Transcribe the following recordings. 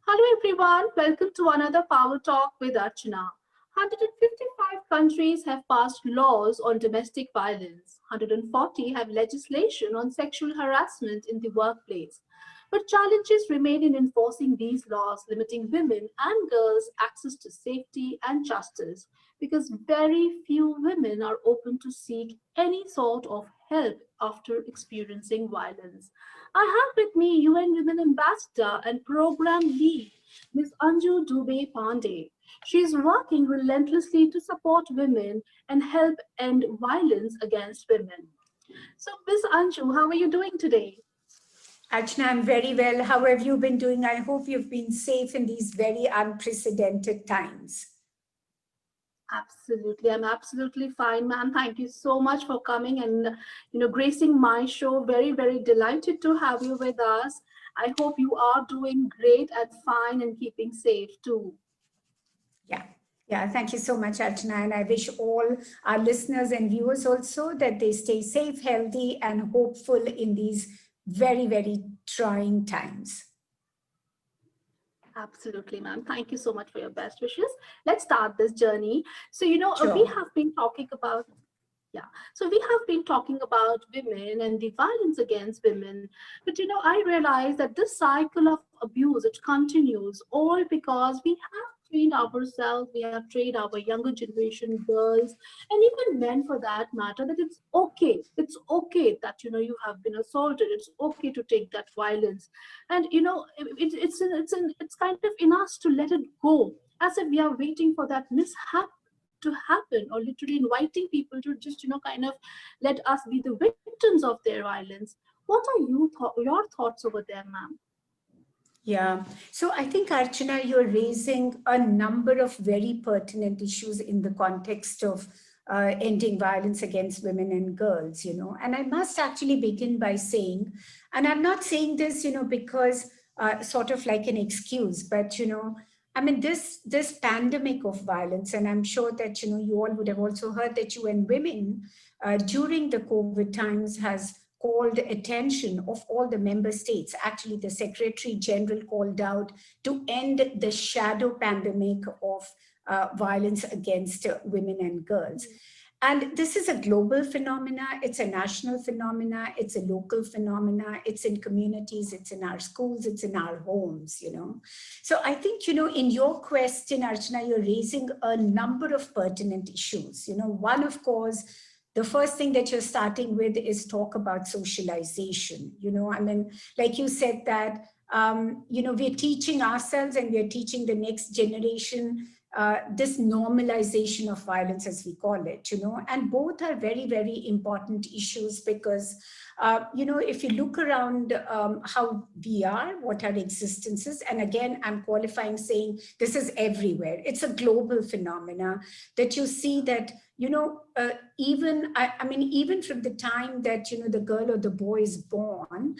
Hello everyone, welcome to another Power Talk with Archana. 155 countries have passed laws on domestic violence. 140 have legislation on sexual harassment in the workplace. But challenges remain in enforcing these laws, limiting women and girls' access to safety and justice, because very few women are open to seek any sort of help after experiencing violence. I have with me UN Women Ambassador and Program Lead, Ms. Anju Dubey Pandey. She is working relentlessly to support women and help end violence against women. So, Ms. Anju, how are you doing today? Archana, I'm very well. How have you been doing? I hope you've been safe in these very unprecedented times. Absolutely. I'm absolutely fine, ma'am. Thank you so much for coming and gracing my show. Very, very delighted to have you with us. I hope you are doing great and fine and keeping safe too. Yeah. Yeah, thank you so much, Archana. And I wish all our listeners and viewers also that they stay safe, healthy, and hopeful in these very, very trying times. Absolutely, ma'am. Thank you so much for your best wishes. Let's start this journey. So, we Sure. have been talking about yeah. So we have been talking about women and the violence against women. But I realize that this cycle of abuse it continues all because we have trained ourselves, we have trained our younger generation girls and even men for that matter that it's okay. It's okay that you have been assaulted. It's okay to take that violence. And it's kind of in us to let it go as if we are waiting for that mishap to happen or literally inviting people to just kind of let us be the victims of their violence. What are your thoughts over there, ma'am? Yeah. So I think, Archana, you're raising a number of very pertinent issues in the context of ending violence against women and girls, And I must actually begin by saying, and I'm not saying this, because sort of like an excuse, but, I mean, this pandemic of violence, and I'm sure that, you all would have also heard that UN Women during the COVID times has called attention of all the member states. Actually, the Secretary General called out to end the shadow pandemic of violence against women and girls. And this is a global phenomena, it's a national phenomena, it's a local phenomena, it's in communities, it's in our schools, it's in our homes. So I think, in your question, Archana, you're raising a number of pertinent issues. One, of course, the first thing that you're starting with is talk about socialization. I mean, like you said that, we're teaching ourselves and we're teaching the next generation this normalization of violence, as we call it, and both are very, very important issues because, if you look around how we are, what our existence is, and again, I'm qualifying saying this is everywhere. It's a global phenomena that you see that, even, I mean, even from the time that, the girl or the boy is born,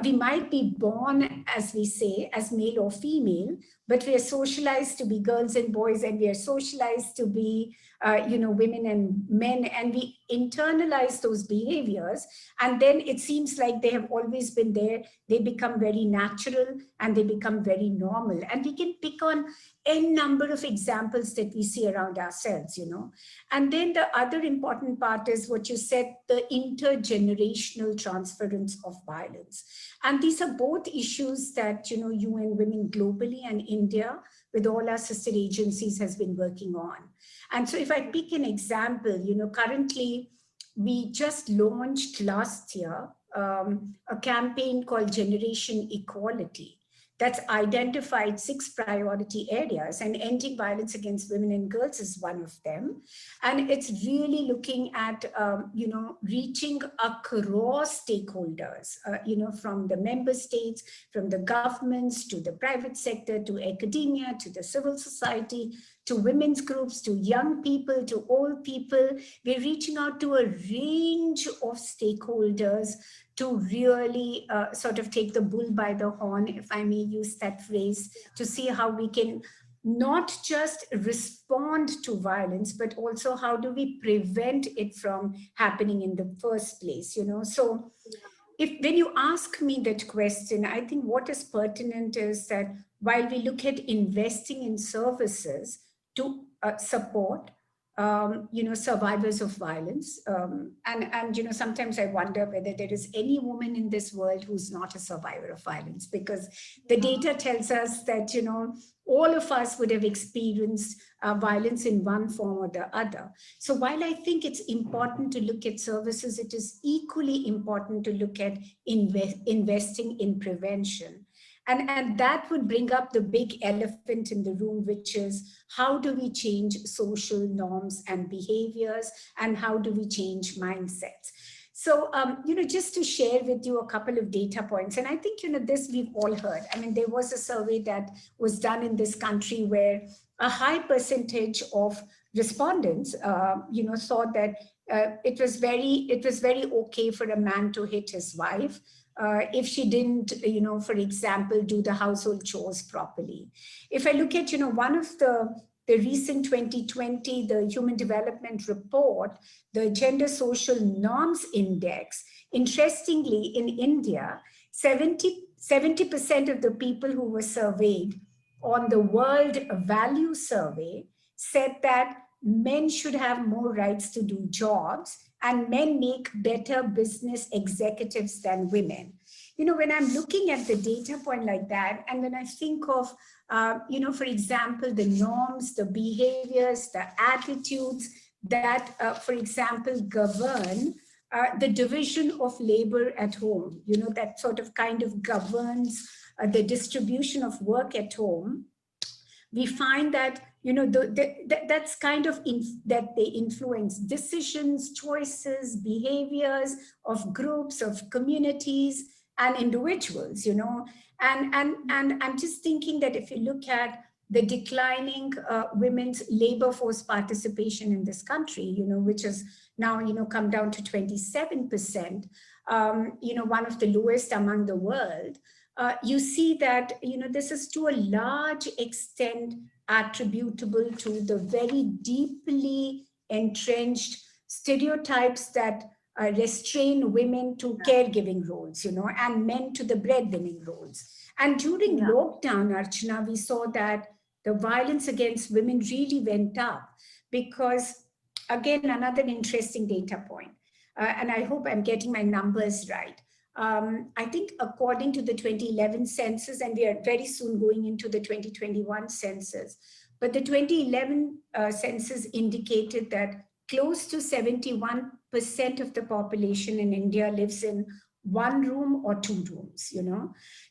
we might be born, as we say, as male or female, but we are socialized to be girls and boys, and we are socialized to be women and men, and we internalize those behaviors, and then it seems like they have always been there. They become very natural and they become very normal, and we can pick on a number of examples that we see around ourselves. And then the other important part is what you said, the intergenerational transference of violence. And these are both issues that, UN Women globally and India, with all our sister agencies, has been working on. And so if I pick an example, currently we just launched last year a campaign called Generation Equality that's identified 6 priority areas, and ending violence against women and girls is one of them. And it's really looking at, reaching across stakeholders, from the member states, from the governments, to the private sector, to academia, to the civil society, to women's groups, to young people, to old people. We're reaching out to a range of stakeholders to really sort of take the bull by the horn, if I may use that phrase, to see how we can not just respond to violence, but also how do we prevent it from happening in the first place, So when you ask me that question, I think what is pertinent is that while we look at investing in services to support survivors of violence. And sometimes I wonder whether there is any woman in this world who's not a survivor of violence, because the data tells us that, all of us would have experienced violence in one form or the other. So while I think it's important to look at services, it is equally important to look at investing in prevention. And that would bring up the big elephant in the room, which is how do we change social norms and behaviors, and how do we change mindsets? So, just to share with you a couple of data points, and I think, this we've all heard. I mean, there was a survey that was done in this country where a high percentage of respondents, thought that it was very okay for a man to hit his wife if she didn't, for example, do the household chores properly. If I look at, one of the recent 2020, the Human Development Report, the Gender Social Norms Index, interestingly, in India, 70% of the people who were surveyed on the World Value Survey said that men should have more rights to do jobs, and men make better business executives than women. When I'm looking at the data point like that, and when I think of, for example, the norms, the behaviors, the attitudes that, for example, govern the division of labor at home, that sort of kind of governs the distribution of work at home, we find that that's kind of that they influence decisions, choices, behaviors of groups, of communities and individuals. And I'm just thinking that if you look at the declining women's labor force participation in this country, which has now come down to 27%, one of the lowest among the world. You see that this is to a large extent attributable to the very deeply entrenched stereotypes that restrain women to caregiving roles, and men to the breadwinning roles. And during lockdown, Archana, we saw that the violence against women really went up because, again, another interesting data point, and I hope I'm getting my numbers right. I think according to the 2011 census, and we are very soon going into the 2021 census, but the 2011 census indicated that close to 71% of the population in India lives in one room or two rooms,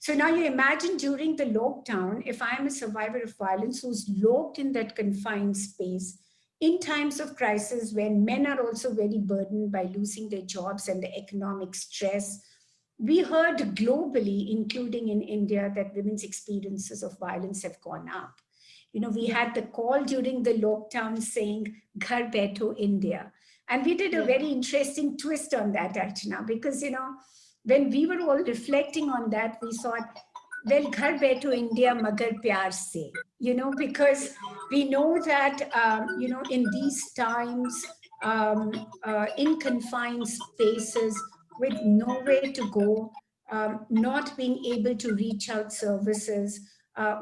So now you imagine during the lockdown, if I'm a survivor of violence who's locked in that confined space, in times of crisis when men are also very burdened by losing their jobs and the economic stress, we heard globally, including in India, that women's experiences of violence have gone up. We had the call during the lockdown saying, Ghar Baitho India. And we did a very interesting twist on that, Archana, because, when we were all reflecting on that, we thought, well, Ghar Baitho India, magar pyar se, because we know that, in these times, in confined spaces, with nowhere to go, not being able to reach out services,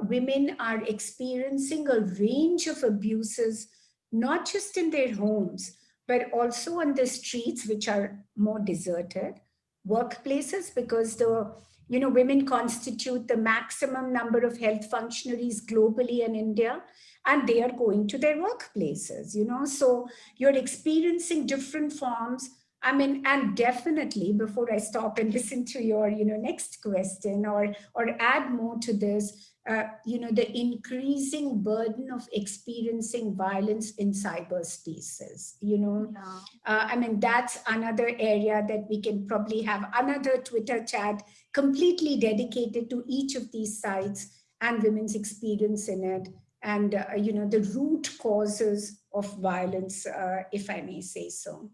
women are experiencing a range of abuses, not just in their homes, but also on the streets, which are more deserted, workplaces, because the women constitute the maximum number of health functionaries globally in India, and they are going to their workplaces, so you're experiencing different forms. I mean, and definitely, before I stop and listen to your, next question or add more to this, the increasing burden of experiencing violence in cyberspaces, I mean, that's another area that we can probably have another Twitter chat completely dedicated to each of these sites and women's experience in it. And, the root causes of violence, if I may say so.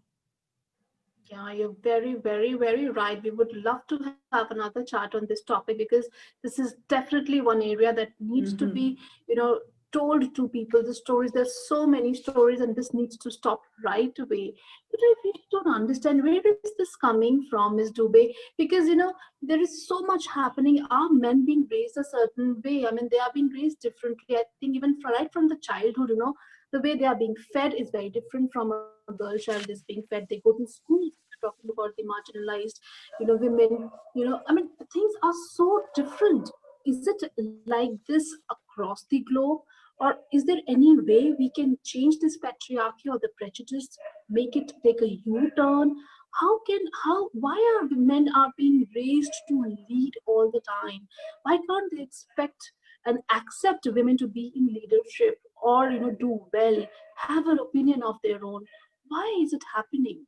Yeah, you're very, very, very right. We would love to have another chat on this topic because this is definitely one area that needs to be, told to people the stories. There's so many stories, and this needs to stop right away. But I really don't understand where is this coming from, Ms. Dubey? Because there is so much happening. Are men being raised a certain way? I mean, they are being raised differently. I think even right from the childhood, the way they are being fed is very different from a girl child is being fed. They go to school talking about the marginalized, women. I mean, things are so different. Is it like this across the globe? Or is there any way we can change this patriarchy or the prejudice, make it take a U-turn? Why are the men are being raised to lead all the time? Why can't they expect and accept women to be in leadership, or do well, have an opinion of their own? Why is it happening?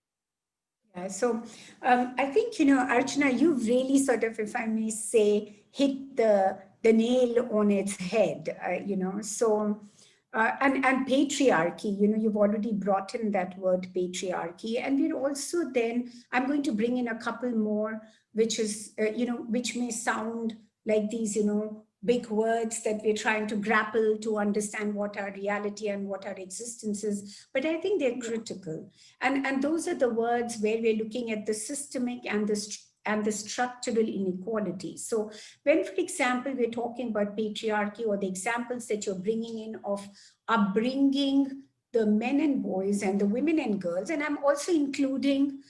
Yeah, so I think, Archana, you've really sort of, if I may say, hit the nail on its head, and patriarchy, you've already brought in that word patriarchy. And we're also then, I'm going to bring in a couple more, which is, which may sound like these, big words that we're trying to grapple to understand what our reality and what our existence is. But I think they're critical. And those are the words where we're looking at the systemic and the structural inequality. So when, for example, we're talking about patriarchy, or the examples that you're bringing in of upbringing the men and boys and the women and girls, and I'm also including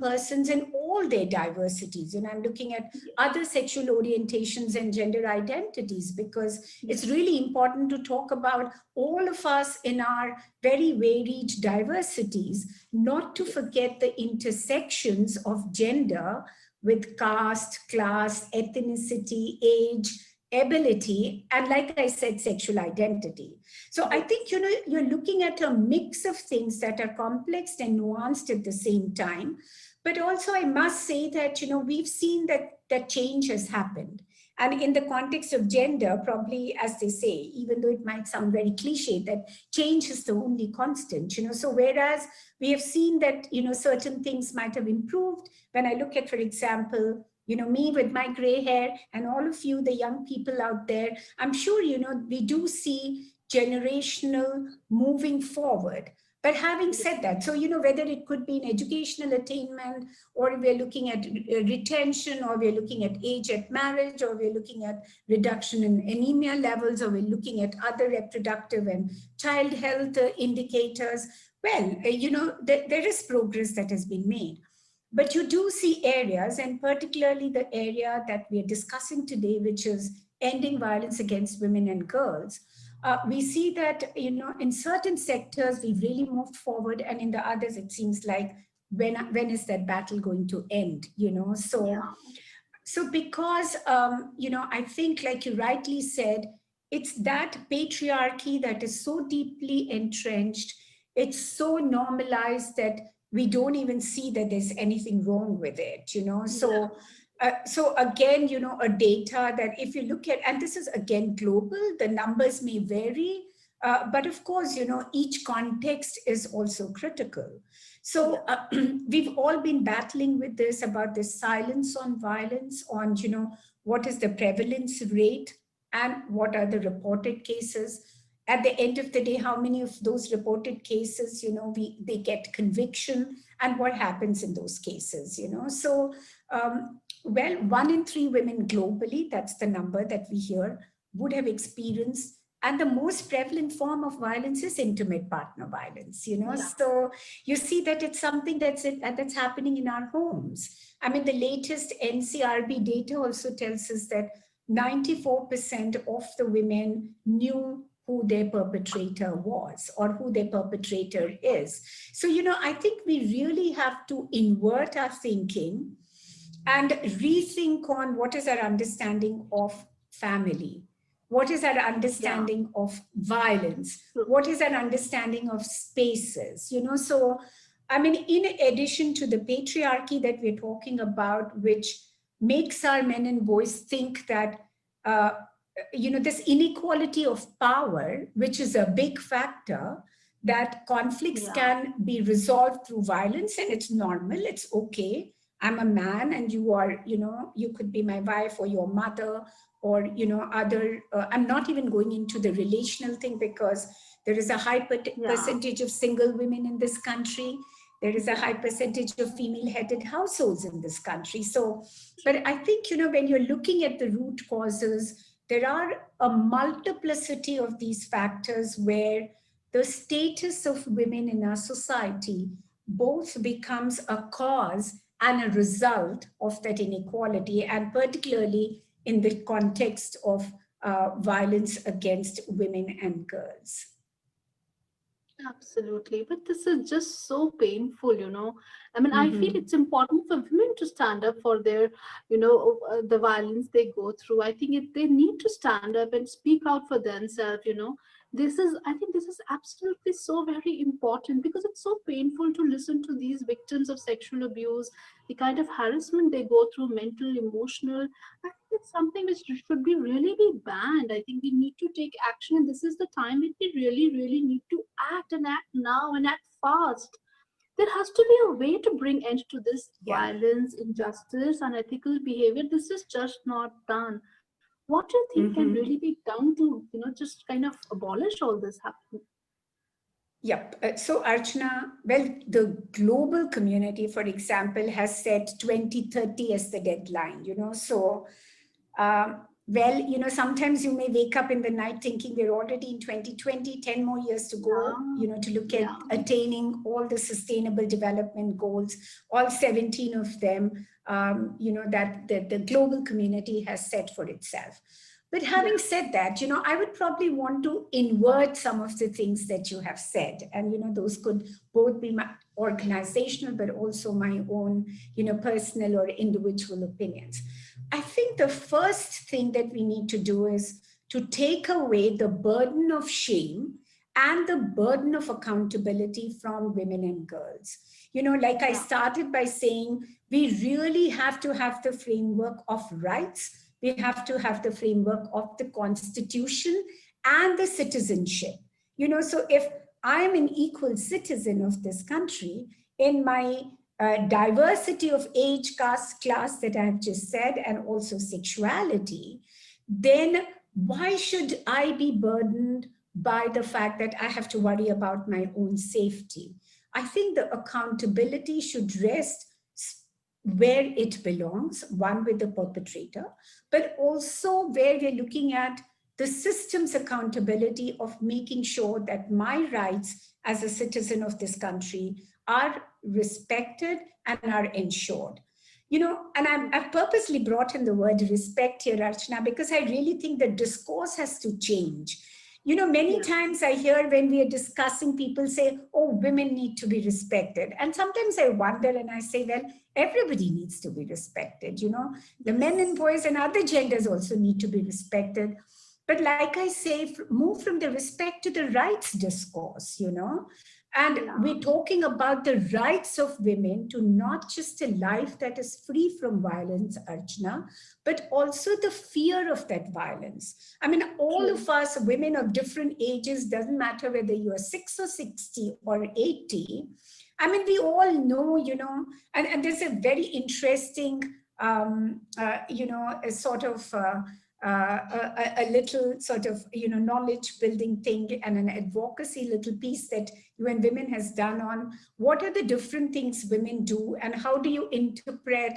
persons in all their diversities. I'm looking at other sexual orientations and gender identities, because it's really important to talk about all of us in our very varied diversities, not to forget the intersections of gender with caste, class, ethnicity, age, ability, and like I said, sexual identity. So I think, you're looking at a mix of things that are complex and nuanced at the same time. But also, I must say that, we've seen that change has happened. And in the context of gender, probably, as they say, even though it might sound very cliche, that change is the only constant, so whereas we have seen that, certain things might have improved. When I look at, for example, me with my gray hair, and all of you, the young people out there, I'm sure, we do see generational moving forward. But having said that, so, whether it could be in educational attainment, or we're looking at retention, or we're looking at age at marriage, or we're looking at reduction in anemia levels, or we're looking at other reproductive and child health indicators, well, there is progress that has been made. But you do see areas, and particularly the area that we are discussing today, which is ending violence against women and girls. We see that, in certain sectors, we've really moved forward, and in the others, it seems like, when is that battle going to end? So, Yeah. so because, I think, like you rightly said, it's that patriarchy that is so deeply entrenched. It's so normalized that we don't even see that there's anything wrong with it, Yeah. So again, a data that, if you look at, and this is again global, the numbers may vary, but of course, each context is also critical. So we've all been battling with this, about this silence on violence, on, what is the prevalence rate and what are the reported cases. At the end of the day, how many of those reported cases, they get conviction, and what happens in those cases, So, well, 1 in 3 women globally, that's the number that we hear, would have experienced. And the most prevalent form of violence is intimate partner violence, Yeah. So you see that it's something that's happening in our homes. I mean, the latest NCRB data also tells us that 94% of the women knew who their perpetrator was, or who their perpetrator is. So, I think we really have to invert our thinking and rethink on what is our understanding of family, what is our Yeah. understanding of violence, True. what is our understanding of spaces, So, I mean, in addition to the patriarchy that we're talking about, which makes our men and boys think that, uh, this inequality of power, which is a big factor, that conflicts Yeah. can be resolved through violence, and it's normal, it's okay. I'm a man, and you are, you could be my wife or your mother or, other, I'm not even going into the relational thing because there is a high percentage of single women in this country. There is a high percentage of female-headed households in this country. So, but I think, when you're looking at the root causes, there are a multiplicity of these factors where the status of women in our society both becomes a cause and a result of that inequality, and particularly in the context of violence against women and girls. Absolutely. But this is just so painful, I mean, I feel Mm-hmm. it's important for women to stand up for their, the violence they go through. I think they need to stand up and speak out for themselves. I think this is absolutely so very important because it's so painful to listen to these victims of sexual abuse, the kind of harassment they go through, mental, emotional. I think it's something which should be really be banned. I think we need to take action, and this is the time when we really, really need to act and act now and act fast. There has to be a way to bring end to this Yeah. violence, injustice, unethical behavior. This is just not done. What do you think can really Mm-hmm. be done to, just kind of abolish all this happening? Yep. So, Archana, well, the global community, for example, has set 2030 as the deadline. So, well, sometimes you may wake up in the night thinking we're already in 2020, 10 more years to go, Yeah, to look at yeah, attaining all the sustainable development goals, all 17 of them, that the global community has set for itself. But having yeah, said that, I would probably want to invert some of the things that you have said. And, those could both be my organizational, but also my own, personal or individual opinions. I think the first thing that we need to do is to take away the burden of shame and the burden of accountability from women and girls. Like I yeah, started by saying, we really have to have the framework of rights. We have to have the framework of the Constitution and the citizenship. So if I'm an equal citizen of this country in my diversity of age, caste, class that I've just said, and also sexuality, then why should I be burdened by the fact that I have to worry about my own safety? I think the accountability should rest where it belongs, one with the perpetrator, but also where we're looking at the system's accountability of making sure that my rights as a citizen of this country are respected and are ensured. And I've purposely brought in the word respect here, Archana, because I really think the discourse has to change. Many yeah, times I hear when we are discussing, people say, oh, women need to be respected. And sometimes I wonder and I say, well, everybody needs to be respected. The men and yes, boys and other genders also need to be respected. But like I say, move from the respect to the rights discourse. And yeah, we're talking about the rights of women to not just a life that is free from violence, Archana, but also the fear of that violence. I mean, all true, of us, women of different ages, doesn't matter whether you are 6 or 60 or 80. I mean, we all know, and there's a very interesting, a sort of a little sort of knowledge building thing and an advocacy little piece that UN Women has done on what are the different things women do and how do you interpret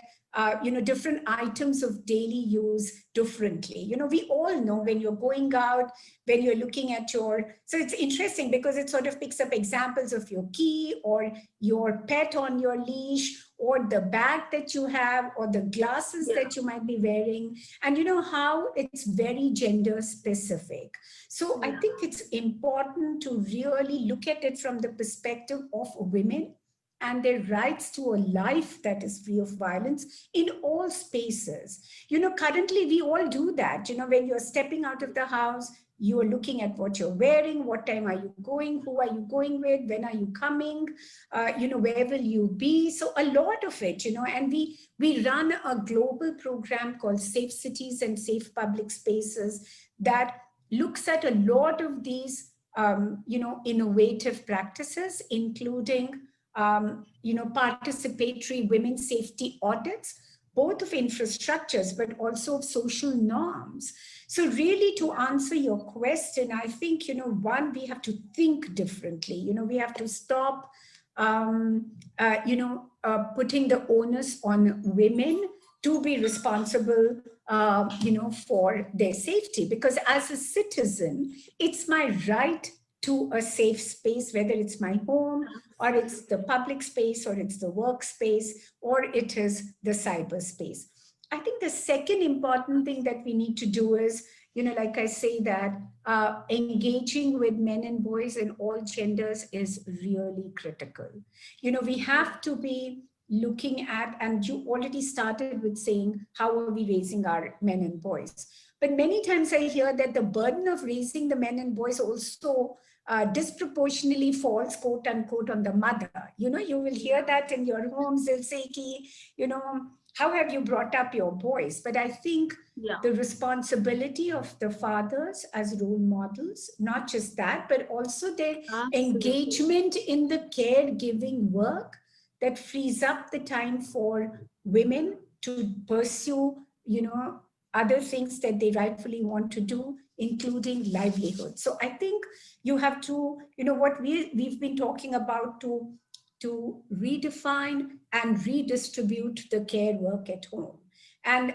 different items of daily use differently. We all know when you're going out, when you're looking at so it's interesting because it sort of picks up examples of your key or your pet on your leash or the bag that you have or the glasses yeah, that you might be wearing, and how it's very gender specific. So I yeah, think it's important to really look at it from the perspective of women and their rights to a life that is free of violence in all spaces. Currently we all do that. When you're stepping out of the house, you are looking at what you're wearing, what time are you going, who are you going with, when are you coming, where will you be? So a lot of it, and we run a global program called Safe Cities and Safe Public Spaces that looks at a lot of these, innovative practices, including, participatory women's safety audits, both of infrastructures, but also of social norms. So really, to answer your question, I think, one, we have to think differently. We have to stop, putting the onus on women to be responsible, for their safety. Because as a citizen, it's my right to a safe space, whether it's my home, or it's the public space, or it's the workspace, or it is the cyberspace. I think the second important thing that we need to do is, like I say, that engaging with men and boys in all genders is really critical. We have to be looking at, and you already started with saying, how are we raising our men and boys? But many times I hear that the burden of raising the men and boys also disproportionately falls, quote unquote, on the mother. You will hear that in your homes. They'll say, how have you brought up your boys? But I think the responsibility of the fathers as role models, not just that, but also their engagement in the caregiving work that frees up the time for women to pursue, other things that they rightfully want to do, including livelihood. So I think you have to, what we've been talking about, to redefine and redistribute the care work at home. And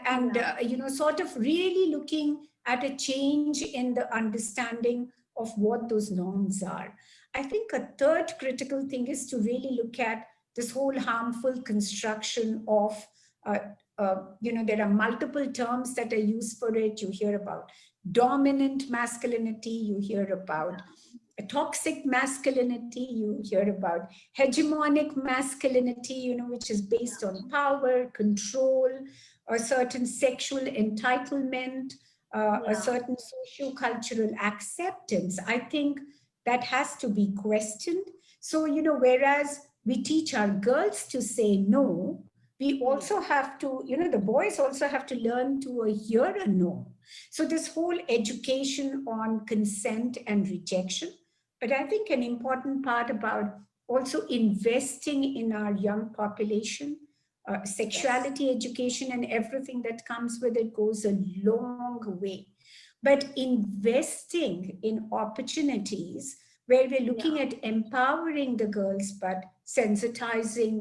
sort of really looking at a change in the understanding of what those norms are. I think a third critical thing is to really look at this whole harmful construction of, there are multiple terms that are used for it. You hear about dominant masculinity, you hear about toxic masculinity, you hear about hegemonic masculinity, which is based on power, control, a certain sexual entitlement, a certain socio-cultural acceptance. I think that has to be questioned. So, whereas we teach our girls to say no, we also have to, the boys also have to learn to hear a no. So this whole education on consent and rejection, but I think an important part about also investing in our young population, sexuality education and everything that comes with it goes a long way. But investing in opportunities where we're looking at empowering the girls, but sensitizing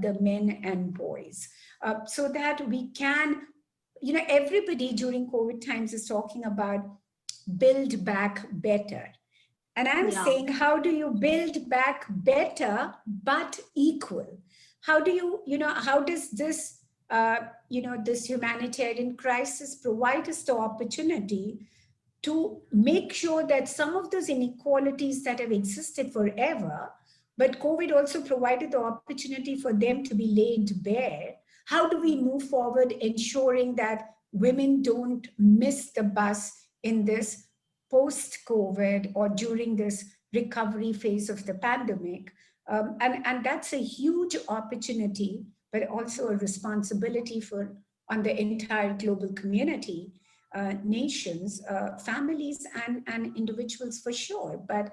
the men and boys, so that we can, everybody during COVID times is talking about build back better. And I'm saying, how do you build back better, but equal? How do you, how does this, this humanitarian crisis provide us the opportunity to make sure that some of those inequalities that have existed forever, but COVID also provided the opportunity for them to be laid bare? How do we move forward ensuring that women don't miss the bus in this post-COVID or during this recovery phase of the pandemic? And that's a huge opportunity, but also a responsibility on the entire global community, nations, families, and individuals for sure, but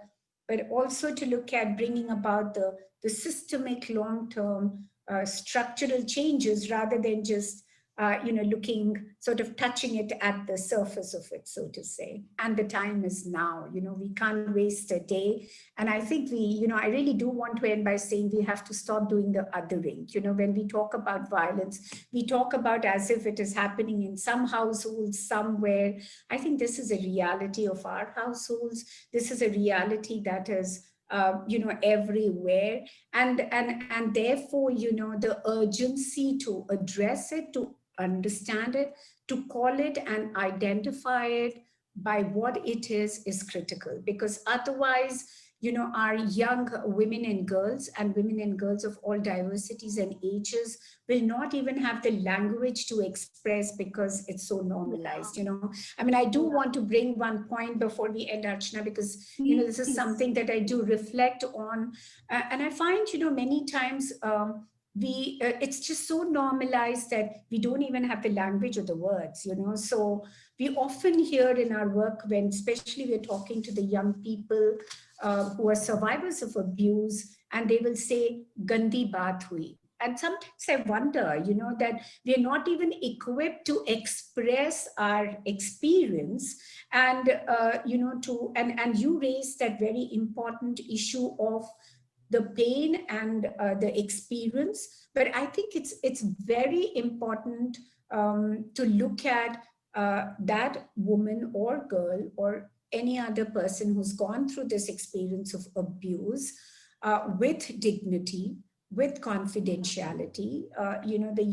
also to look at bringing about the systemic long-term structural changes rather than just looking, sort of touching it at the surface of it, so to say. And the time is now, we can't waste a day. And I think I really do want to end by saying we have to stop doing the othering. When we talk about violence, we talk about as if it is happening in some households somewhere. I think this is a reality of our households. This is a reality that is everywhere. And therefore, the urgency to address it, to understand it, to call it and identify it by what it is critical. Because otherwise, our young women and girls of all diversities and ages will not even have the language to express because it's so normalized. I mean, I do want to bring one point before we end, Archana, because this is something that I do reflect on, and I find many times it's just so normalized that we don't even have the language or the words. So we often hear in our work, when especially we're talking to the young people who are survivors of abuse, and they will say, "Gandi baat hui." and sometimes I wonder, that we're not even equipped to express our experience. And, and you raised that very important issue of the pain and the experience. But I think it's very important to look at that woman or girl or any other person who's gone through this experience of abuse with dignity, with confidentiality. The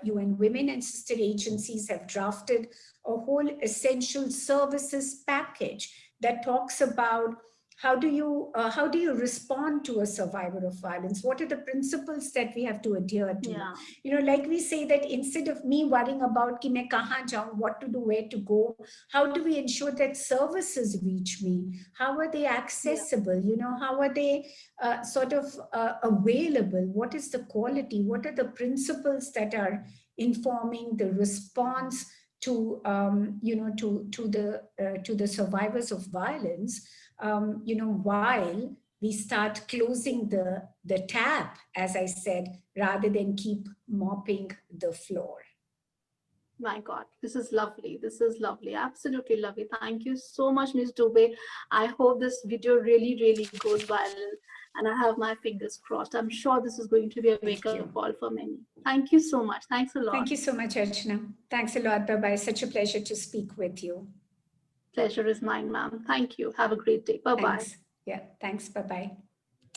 UN Women and Sister Agencies have drafted a whole essential services package that talks about how do you respond to a survivor of violence? What are the principles that we have to adhere to? Yeah. Like we say that instead of me worrying about ki main kahan jaun, what to do, where to go, how do we ensure that services reach me? How are they accessible? How are they available? What is the quality? What are the principles that are informing the response to the survivors of violence? While we start closing the tap, as I said, rather than keep mopping the floor. My God, this is lovely. This is lovely. Absolutely lovely. Thank you so much, Ms. Dubey. I hope this video really, really goes viral, and I have my fingers crossed. I'm sure this is going to be a wake-up call for many. Thank you so much. Thanks a lot. Thank you so much, Archana. Thanks a lot. Bye-bye. Such a pleasure to speak with you. Pleasure is mine, ma'am. Thank you. Have a great day. Bye-bye. Thanks. Yeah, thanks. Bye-bye.